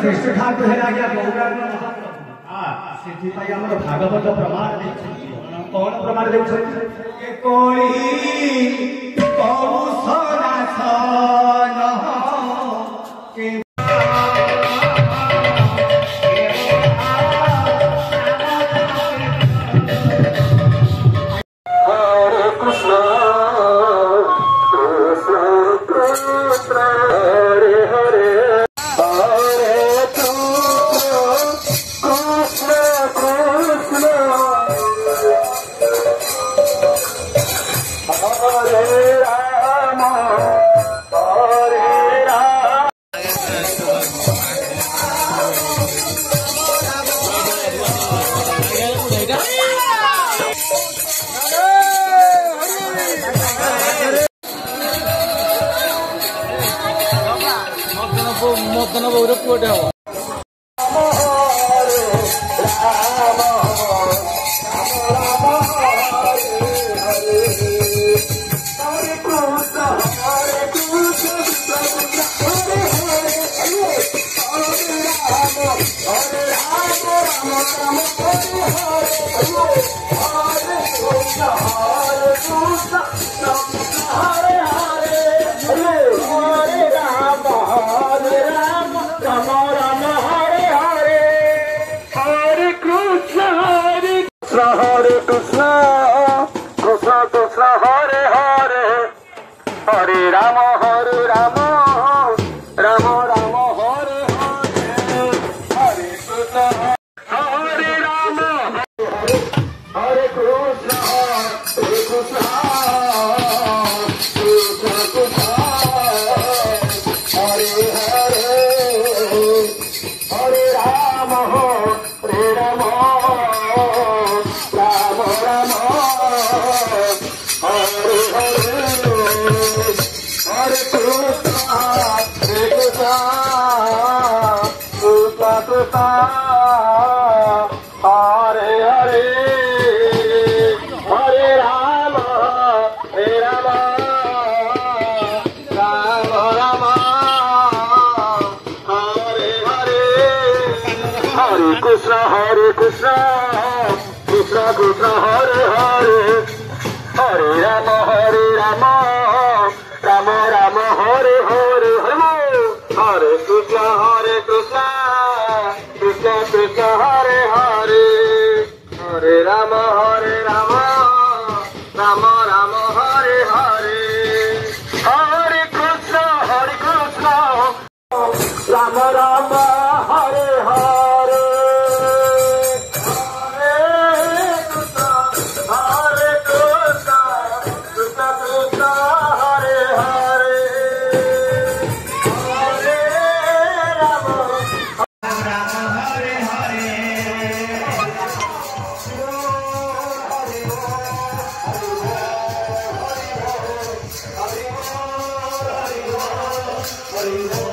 श्रेष्ठ ठाकुर है भागवत प्रमाण कौन प्रमाण दे मदन बौर पुटे हम Hare Krishna, Krishna Krishna Hare Hare, Hare Rama, Rama Rama Hare Hare, Hare Krishna, Krishna Krishna Hare Hare, Hare Rama, Rama Rama Hare Hare, Hare Krishna, Rama Rama Hare Hare. Hare